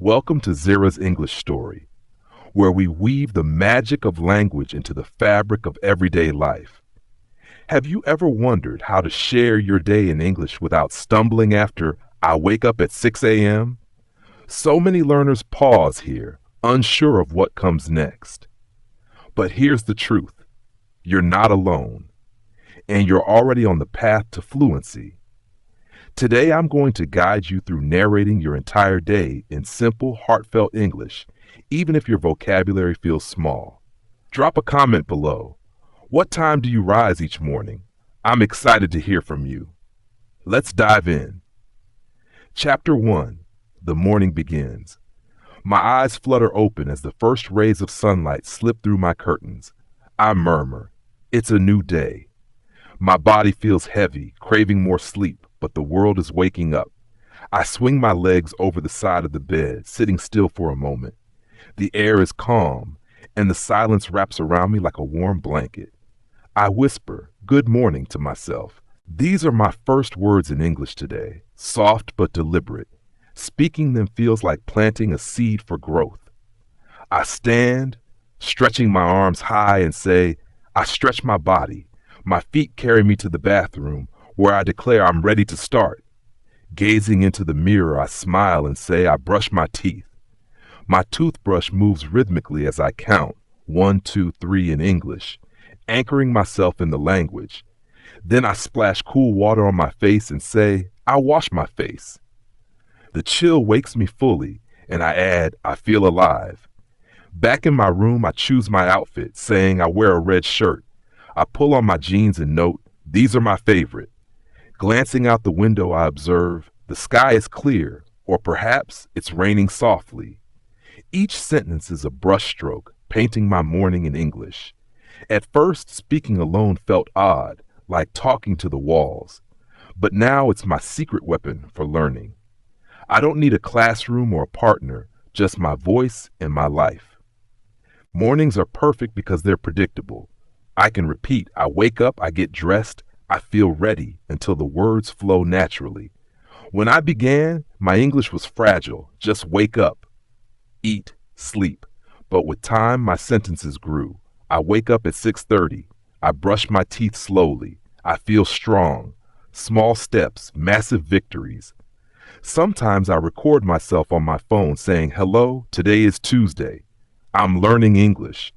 Welcome to Zara's English Story, where we weave the magic of language into the fabric of everyday life. Have you ever wondered how to share your day in English without stumbling after "I wake up at 6 a.m."? So many learners pause here, unsure of what comes next. But here's the truth. You're not alone, and you're already on the path to fluency. Today, I'm going to guide you through narrating your entire day in simple, heartfelt English, even if your vocabulary feels small. Drop a comment below. What time do you rise each morning? I'm excited to hear from you. Let's dive in. Chapter 1. The morning begins. My eyes flutter open as the first rays of sunlight slip through my curtains. I murmur, "It's a new day." My body feels heavy, craving more sleep, but the world is waking up. I swing my legs over the side of the bed, sitting still for a moment. The air is calm, and the silence wraps around me like a warm blanket. I whisper, "Good morning," to myself. These are my first words in English today, soft but deliberate. Speaking them feels like planting a seed for growth. I stand, stretching my arms high, and say, I stretch my body. My feet carry me to the bathroom, where I declare I'm ready to start. Gazing into the mirror, I smile and say I brush my teeth. My toothbrush moves rhythmically as I count 1, 2, 3 in English, anchoring myself in the language. Then I splash cool water on my face and say, I wash my face. The chill wakes me fully, and I add, I feel alive. Back in my room, I choose my outfit, saying I wear a red shirt. I pull on my jeans and note, these are my favorite. Glancing out the window, I observe, the sky is clear, or perhaps it's raining softly. Each sentence is a brushstroke, painting my morning in English. At first, speaking alone felt odd, like talking to the walls. But now it's my secret weapon for learning. I don't need a classroom or a partner, just my voice and my life. Mornings are perfect because they're predictable. I can repeat, I wake up, I get dressed, I feel ready until the words flow naturally. When I began, my English was fragile, just wake up, eat, sleep. But with time, my sentences grew. I wake up at 6:30. I brush my teeth slowly. I feel strong. Small steps, massive victories. Sometimes I record myself on my phone saying, hello, today is Tuesday. I'm learning English.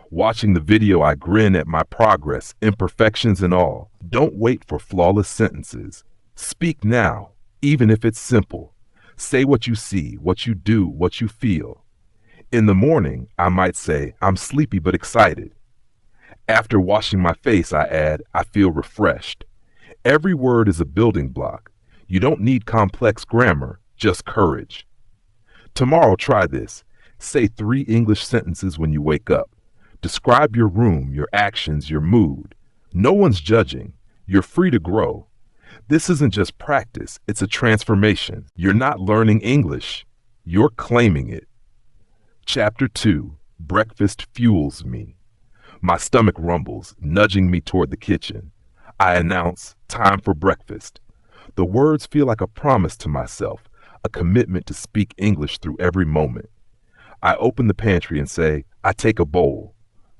Watching the video, I grin at my progress, imperfections and all. Don't wait for flawless sentences. Speak now, even if it's simple. Say what you see, what you do, what you feel. In the morning, I might say, I'm sleepy but excited. After washing my face, I add, I feel refreshed. Every word is a building block. You don't need complex grammar, just courage. Tomorrow, try this. Say 3 English sentences when you wake up. Describe your room, your actions, your mood. No one's judging. You're free to grow. This isn't just practice, it's a transformation. You're not learning English, you're claiming it. Chapter 2. Breakfast fuels me. My stomach rumbles, nudging me toward the kitchen. I announce, time for breakfast. The words feel like a promise to myself, a commitment to speak English through every moment. I open the pantry and say, I take a bowl.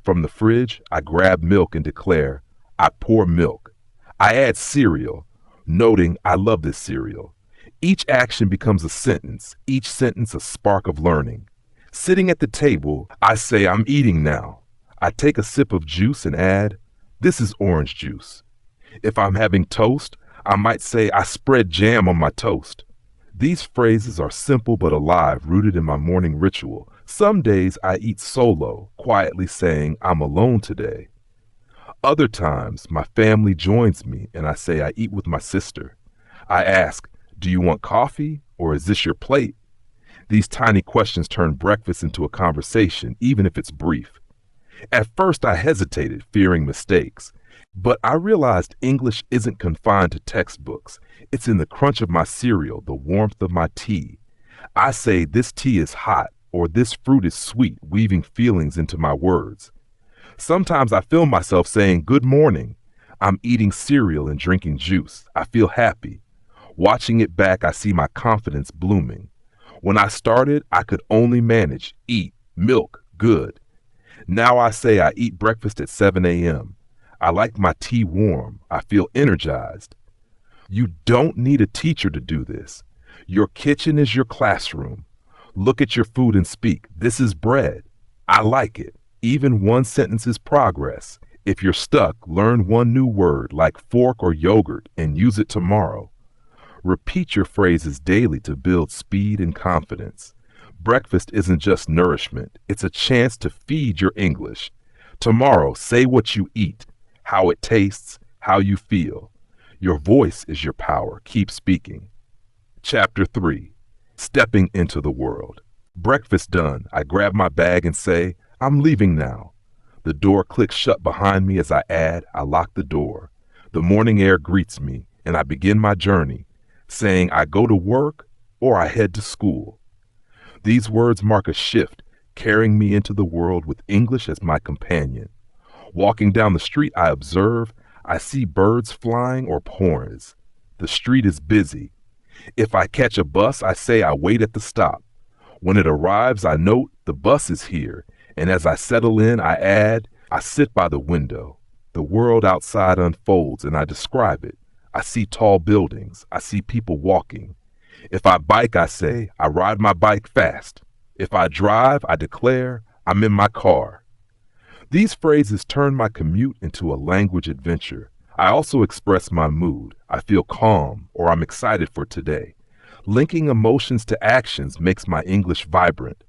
From the fridge, I grab milk and declare, I pour milk. I add cereal, noting I love this cereal. Each action becomes a sentence, each sentence a spark of learning. Sitting at the table, I say I'm eating now. I take a sip of juice and add, this is orange juice. If I'm having toast, I might say I spread jam on my toast. These phrases are simple but alive, rooted in my morning ritual. Some days I eat solo, quietly saying I'm alone today. Other times my family joins me and I say I eat with my sister. I ask, do you want coffee or is this your plate? These tiny questions turn breakfast into a conversation, even if it's brief. At first I hesitated, fearing mistakes. But I realized English isn't confined to textbooks. It's in the crunch of my cereal, the warmth of my tea. I say this tea is hot or this fruit is sweet, weaving feelings into my words. Sometimes I feel myself saying, good morning. I'm eating cereal and drinking juice. I feel happy. Watching it back, I see my confidence blooming. When I started, I could only manage eat, milk, good. Now I say I eat breakfast at 7 a.m. I like my tea warm. I feel energized. You don't need a teacher to do this. Your kitchen is your classroom. Look at your food and speak. This is bread. I like it. Even one sentence is progress. If you're stuck, learn one new word like fork or yogurt and use it tomorrow. Repeat your phrases daily to build speed and confidence. Breakfast isn't just nourishment, it's a chance to feed your English. Tomorrow, say what you eat, how it tastes, how you feel. Your voice is your power. Keep speaking. Chapter 3. Stepping into the world. Breakfast done, I grab my bag and say, I'm leaving now. The door clicks shut behind me as I add, I lock the door. The morning air greets me, and I begin my journey, saying I go to work or I head to school. These words mark a shift, carrying me into the world with English as my companion. Walking down the street, I observe, I see birds flying or poise. The street is busy. If I catch a bus, I say I wait at the stop. When it arrives, I note the bus is here, and as I settle in, I add, I sit by the window. The world outside unfolds, and I describe it. I see tall buildings. I see people walking. If I bike, I say, I ride my bike fast. If I drive, I declare, I'm in my car. These phrases turn my commute into a language adventure. I also express my mood. I feel calm or I'm excited for today. Linking emotions to actions makes my English vibrant.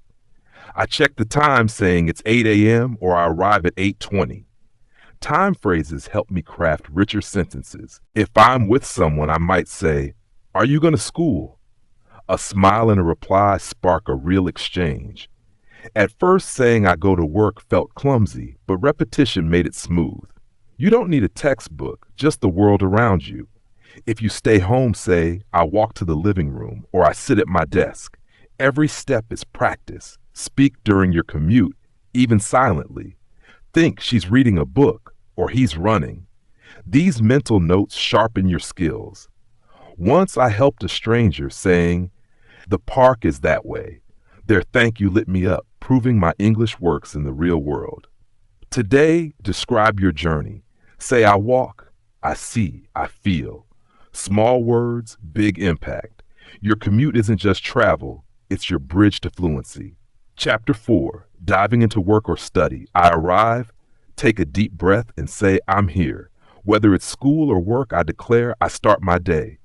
I check the time saying it's 8 a.m. or I arrive at 8:20. Time phrases help me craft richer sentences. If I'm with someone, I might say, are you going to school? A smile and a reply spark a real exchange. At first, saying I go to work felt clumsy, but repetition made it smooth. You don't need a textbook, just the world around you. If you stay home, say, I walk to the living room or I sit at my desk. Every step is practice. Speak during your commute, even silently. Think she's reading a book or he's running. These mental notes sharpen your skills. Once I helped a stranger saying, the park is that way. Their thank you lit me up, proving my English works in the real world. Today, describe your journey. Say I walk, I see, I feel. Small words, big impact. Your commute isn't just travel, it's your bridge to fluency. Chapter 4. Diving into work or study. I arrive, take a deep breath and say I'm here. Whether it's school or work, I declare I start my day.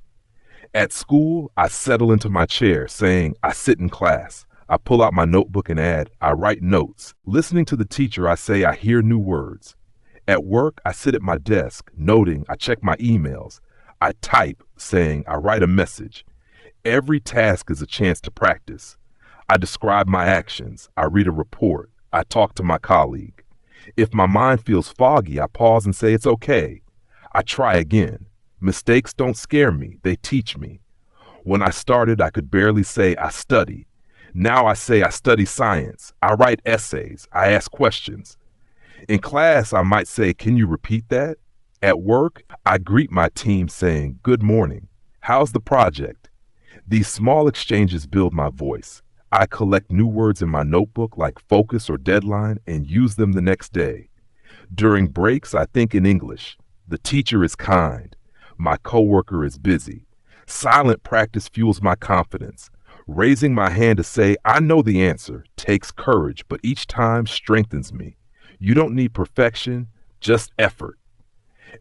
At school, I settle into my chair, saying, I sit in class. I pull out my notebook and add, I write notes. Listening to the teacher, I say, I hear new words. At work, I sit at my desk, noting, I check my emails. I type, saying, I write a message. Every task is a chance to practice. I describe my actions. I read a report. I talk to my colleague. If my mind feels foggy, I pause and say, it's okay. I try again. Mistakes don't scare me, they teach me. When I started, I could barely say I study. Now I say I study science. I write essays. I ask questions. In class, I might say, can you repeat that? At work, I greet my team saying, good morning. How's the project? These small exchanges build my voice. I collect new words in my notebook like focus or deadline and use them the next day. During breaks, I think in English. The teacher is kind. My coworker is busy. Silent practice fuels my confidence. Raising my hand to say, I know the answer, takes courage, but each time strengthens me. You don't need perfection, just effort.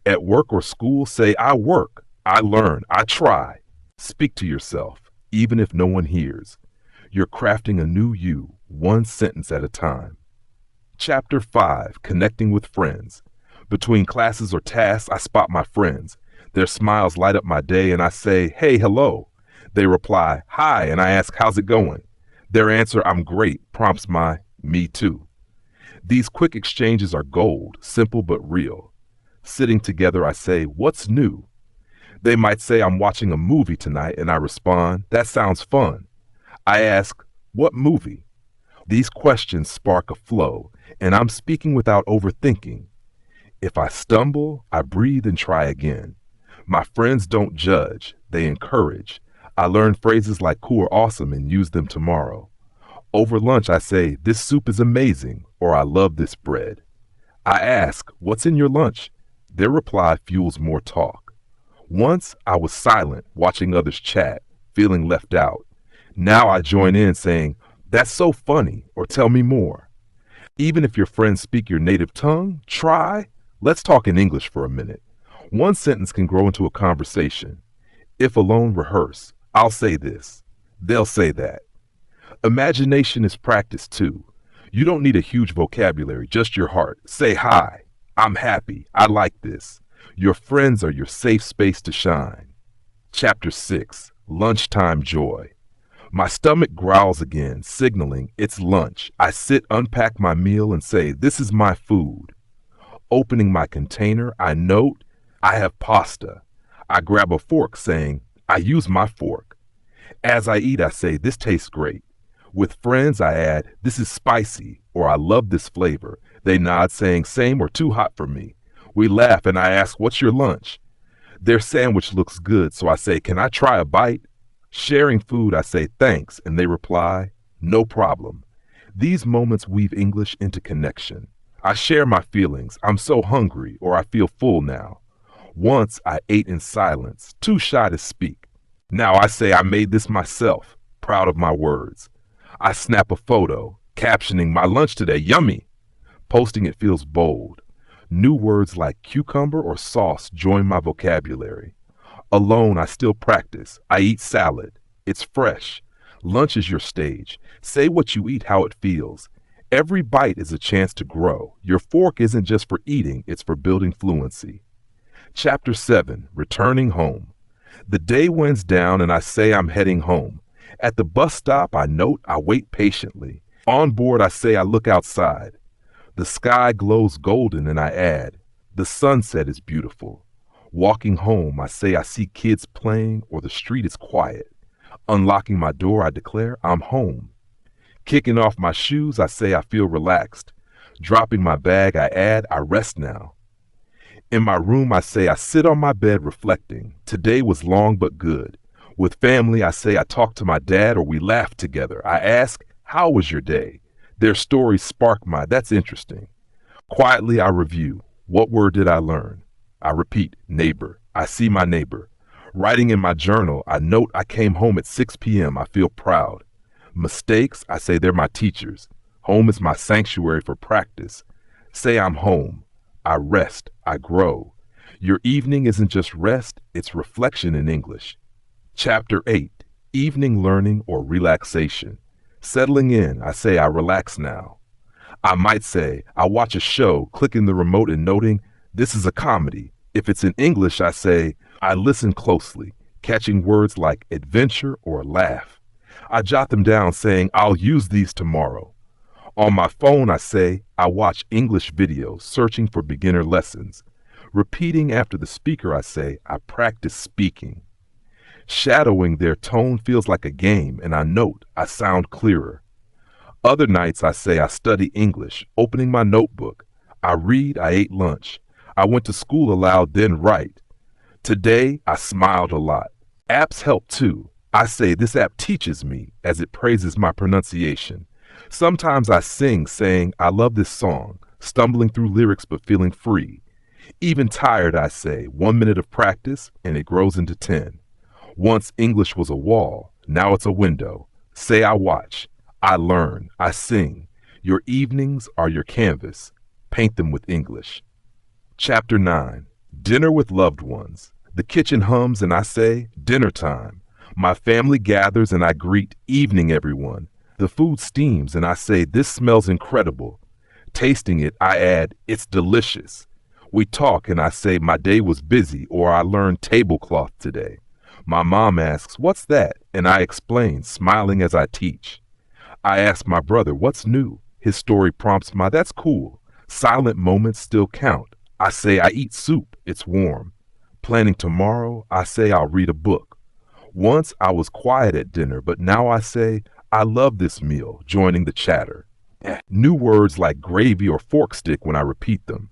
At work or school, say, I work, I learn, I try. Speak to yourself, even if no one hears. You're crafting a new you, one sentence at a time. Chapter 5. Connecting with friends. Between classes or tasks, I spot my friends. Their smiles light up my day and I say, hey, hello. They reply, hi, and I ask, how's it going? Their answer, I'm great, prompts my, me too. These quick exchanges are gold, simple but real. Sitting together, I say, what's new? They might say, I'm watching a movie tonight, and I respond, that sounds fun. I ask, what movie? These questions spark a flow, and I'm speaking without overthinking. If I stumble, I breathe and try again. My friends don't judge, they encourage. I learn phrases like cool or awesome and use them tomorrow. Over lunch, I say, this soup is amazing, or I love this bread. I ask, what's in your lunch? Their reply fuels more talk. Once I was silent, watching others chat, feeling left out. Now I join in saying, that's so funny, or tell me more. Even if your friends speak your native tongue, try. Let's talk in English for a minute. One sentence can grow into a conversation. If alone, rehearse. I'll say this. They'll say that. Imagination is practice too. You don't need a huge vocabulary, just your heart. Say hi. I'm happy. I like this. Your friends are your safe space to shine. Chapter 6. Lunchtime Joy. My stomach growls again, signaling it's lunch. I sit, unpack my meal, and say, this is my food. Opening my container, I note I have pasta. I grab a fork, saying, I use my fork. As I eat, I say, this tastes great. With friends, I add, this is spicy, or I love this flavor. They nod, saying, same or too hot for me. We laugh, and I ask, what's your lunch? Their sandwich looks good, so I say, can I try a bite? Sharing food, I say thanks, and they reply, no problem. These moments weave English into connection. I share my feelings. I'm so hungry, or I feel full now. Once I ate in silence, too shy to speak. Now I say I made this myself, proud of my words. I snap a photo, captioning my lunch today, yummy. Posting it feels bold. New words like cucumber or sauce join my vocabulary. Alone, I still practice. I eat salad. It's fresh. Lunch is your stage. Say what you eat, how it feels. Every bite is a chance to grow. Your fork isn't just for eating, it's for building fluency. Chapter 7. Returning Home. The day winds down and I say I'm heading home. At the bus stop, I note I wait patiently. On board, I say I look outside. The sky glows golden and I add, the sunset is beautiful. Walking home, I say I see kids playing or the street is quiet. Unlocking my door, I declare I'm home. Kicking off my shoes, I say I feel relaxed. Dropping my bag, I add I rest now. In my room, I say I sit on my bed reflecting. Today was long but good. With family, I say I talk to my dad or we laugh together. I ask, how was your day? Their stories spark my, that's interesting. Quietly, I review. What word did I learn? I repeat, neighbor. I see my neighbor. Writing in my journal, I note I came home at 6 p.m. I feel proud. Mistakes, I say they're my teachers. Home is my sanctuary for practice. Say I'm home. I rest. I grow. Your evening isn't just rest, it's reflection in English. Chapter 8. Evening Learning or Relaxation. Settling in, I say I relax now. I might say I watch a show, clicking the remote and noting this is a comedy. If it's in English, I say I listen closely, catching words like adventure or laugh. I jot them down saying I'll use these tomorrow. On my phone, I say I watch English videos, searching for beginner lessons. Repeating after the speaker, I say I practice speaking. Shadowing their tone feels like a game, and I note I sound clearer. Other nights, I say I study English, opening my notebook. I read, I ate lunch. I went to school aloud, then write. Today, I smiled a lot. Apps help too. I say this app teaches me as it praises my pronunciation. Sometimes I sing, saying I love this song, stumbling through lyrics but feeling free. Even tired, I say 1 minute of practice and it grows into 10. Once English was a wall, now it's a window. Say I watch, I learn, I sing. Your evenings are your canvas. Paint them with English. Chapter 9. Dinner with Loved Ones. The kitchen hums and I say, dinner time. My family gathers and I greet, evening everyone. The food steams and I say, this smells incredible. Tasting it, I add, it's delicious. We talk and I say, my day was busy, or I learned tablecloth today. My mom asks, what's that? And I explain, smiling as I teach. I ask my brother, what's new? His story prompts my, that's cool. Silent moments still count. I say I eat soup, it's warm. Planning tomorrow, I say I'll read a book. Once I was quiet at dinner, but now I say, I love this meal, joining the chatter. New words like gravy or fork stick when I repeat them.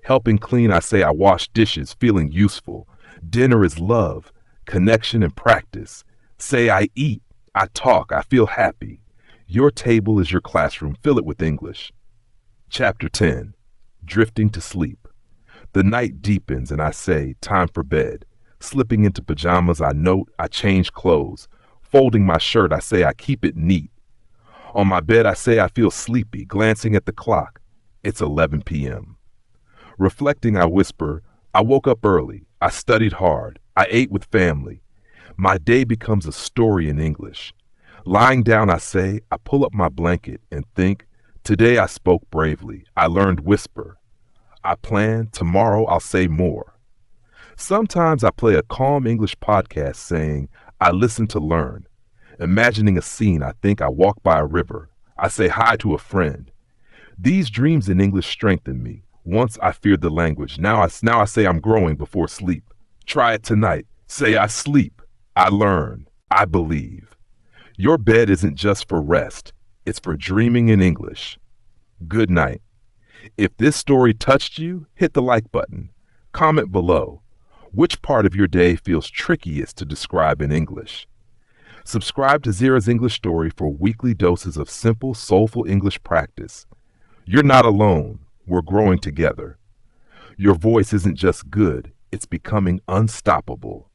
Helping clean, I say I wash dishes, feeling useful. Dinner is love, connection and practice. Say I eat, I talk, I feel happy. Your table is your classroom. Fill it with English. Chapter 10. Drifting to sleep. The night deepens and I say, time for bed. Slipping into pajamas, I note, I change clothes. Folding my shirt, I say I keep it neat. On my bed, I say I feel sleepy, glancing at the clock. It's 11 p.m. Reflecting, I whisper, I woke up early. I studied hard. I ate with family. My day becomes a story in English. Lying down, I say, I pull up my blanket and think, today I spoke bravely. I learned whisper. I plan, tomorrow I'll say more. Sometimes I play a calm English podcast saying, I listen to learn. Imagining a scene, I think I walk by a river. I say hi to a friend. These dreams in English strengthen me. Once I feared the language. Now I say I'm growing before sleep. Try it tonight. Say I sleep. I learn. I believe. Your bed isn't just for rest. It's for dreaming in English. Good night. If this story touched you, hit the like button. Comment below. Which part of your day feels trickiest to describe in English? Subscribe to Zira's English Story for weekly doses of simple, soulful English practice. You're not alone. We're growing together. Your voice isn't just good, it's becoming unstoppable.